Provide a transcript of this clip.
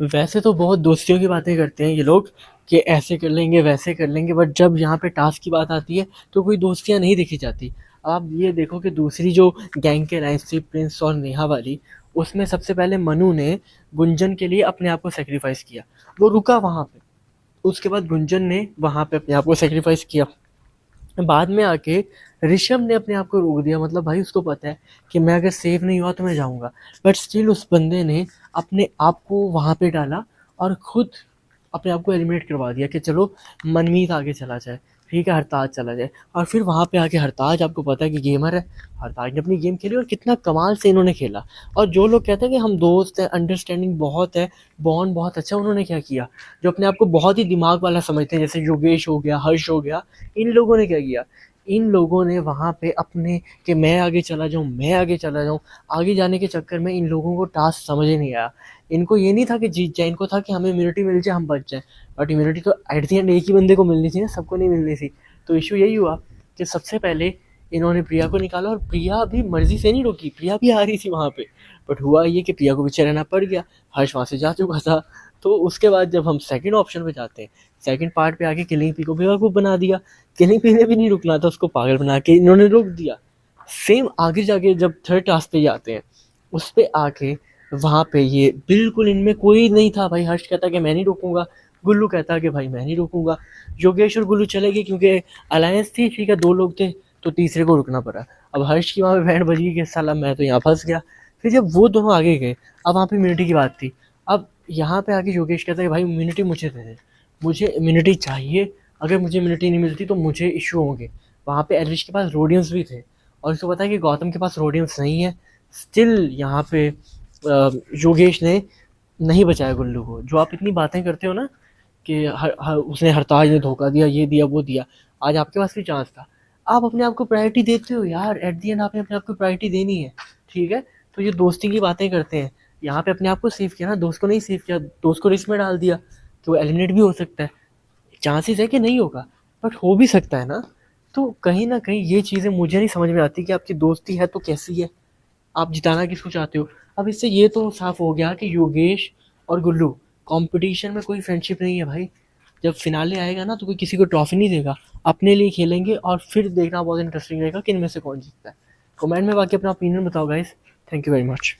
वैसे तो बहुत दोस्तियों की बातें करते हैं ये लोग कि ऐसे कर लेंगे वैसे कर लेंगे, बट जब यहाँ पे टास्क की बात आती है तो कोई दोस्तियाँ नहीं देखी जाती। आप ये देखो कि दूसरी जो गैंग के लाइन्स थी, प्रिंस और नेहा वाली, उसमें सबसे पहले मनु ने गुंजन के लिए अपने आप को सेक्रीफाइस किया। वो रुका वहाँ पे, उसके बाद गुंजन ने वहाँ पे अपने आप को सेक्रीफाइस किया। बाद में आके ऋषभ ने अपने आप को रोक दिया, मतलब भाई उसको पता है कि मैं अगर सेव नहीं हुआ तो मैं जाऊंगा, बट स्टिल उस बंदे ने अपने आप को वहां पे डाला और खुद अपने आप को एलिमिनेट करवा दिया कि चलो मनमीत आगे चला जाए, ठीक है, हरताज चला जाए। और फिर वहां पे आके हरताज, आपको पता है कि गेमर है, हरताज ने अपनी गेम खेली और कितना कमाल से इन्होंने खेला। और जो लोग कहते हैं कि हम दोस्त हैं, अंडरस्टैंडिंग बहुत है, बॉन्ड बहुत अच्छा, उन्होंने क्या किया, जो अपने आप को बहुत ही दिमाग वाला समझते हैं जैसे योगेश हो गया, हर्ष हो गया, इन लोगों ने क्या किया, इन लोगों ने वहाँ पे अपने कि मैं आगे चला जाऊँ, मैं आगे चला जाऊँ, आगे जाने के चक्कर में इन लोगों को टास्क समझ ही नहीं आया। इनको ये नहीं था कि जीत जाए, इनको था कि हमें इम्यूनिटी मिल जाए, हम बच जाए। बट इम्यूनिटी तो एट द एंड एक ही बंदे को मिलनी थी ना, सबको नहीं मिलनी थी। तो इशू यही हुआ कि सबसे पहले इन्होंने प्रिया को निकाला, और प्रिया भी मर्जी से नहीं रुकी, प्रिया भी आ रही थी वहाँ पे। बट हुआ ये कि प्रिया को पीछे रहना पड़ गया, हर्ष वहाँ से जा चुका था। तो उसके बाद जब हम सेकंड ऑप्शन पे जाते हैं, सेकंड पार्ट पे आके किलिंग पी को बेवकूफ़ बना दिया। किलिंग पी ने भी नहीं रुकना था, उसको पागल बना के इन्होंने रोक दिया। सेम आगे जाके जब थर्ड टास्क पे जाते हैं, उस पे आके वहाँ पे ये बिल्कुल इनमें कोई नहीं था भाई। हर्ष कहता कि मैं नहीं रुकूंगा, गुल्लू कहता कि भाई मैं नहीं रुकूंगा। योगेश और गुल्लू चले गए क्योंकि अलायंस थी, ठीक है, दो लोग थे तो तीसरे को रुकना पड़ा। अब हर्ष की वहाँ पे बैंड बज गई कि साला मैं तो यहाँ फंस गया। फिर जब वो दोनों आगे गए, अब वहाँ पे इम्यूनिटी की बात थी। अब यहाँ पे आके योगेश कहता है कि भाई इम्यूनिटी मुझे दे दे, मुझे इम्यूनिटी चाहिए, अगर मुझे इम्यूनिटी नहीं मिलती तो मुझे इशू होंगे। वहाँ पे एलिश के पास रोडियंस भी थे, और उसको पता है कि गौतम के पास रोडियंस नहीं है। स्टिल यहाँ पे योगेश ने नहीं बचाया गुल्लू को। जो आप इतनी बातें करते हो ना कि उसने हरताज ने धोखा दिया, ये दिया वो दिया, आज आपके पास भी चांस था। आप अपने आप को प्रायोरिटी देते हो यार, एट दी एंड आपने अपने आप को प्रायोरिटी देनी है, ठीक है। तो ये दोस्ती की बातें करते हैं, यहाँ पे अपने आप को सेव किया ना, दोस्त को नहीं सेव किया, दोस्त को रिस्क में डाल दिया, तो वो एलिमिनेट भी हो सकता है। चांसेस है कि नहीं होगा, बट हो भी सकता है ना। तो कहीं ना कहीं ये चीज़ें मुझे नहीं समझ में आती कि आपकी दोस्ती है तो कैसी है, आप जिताना किसको चाहते हो। अब इससे ये तो साफ हो गया कि योगेश और गुल्लू कंपटीशन में कोई फ्रेंडशिप नहीं है भाई। जब फिनाले आएगा ना तो कोई किसी को ट्रॉफी नहीं देगा, अपने लिए खेलेंगे, और फिर देखना बहुत इंटरेस्टिंग रहेगा कि इनमें से कौन जीतता है। कमेंट में बाकी अपना ओपिनियन बताओ guys. Thank you very much.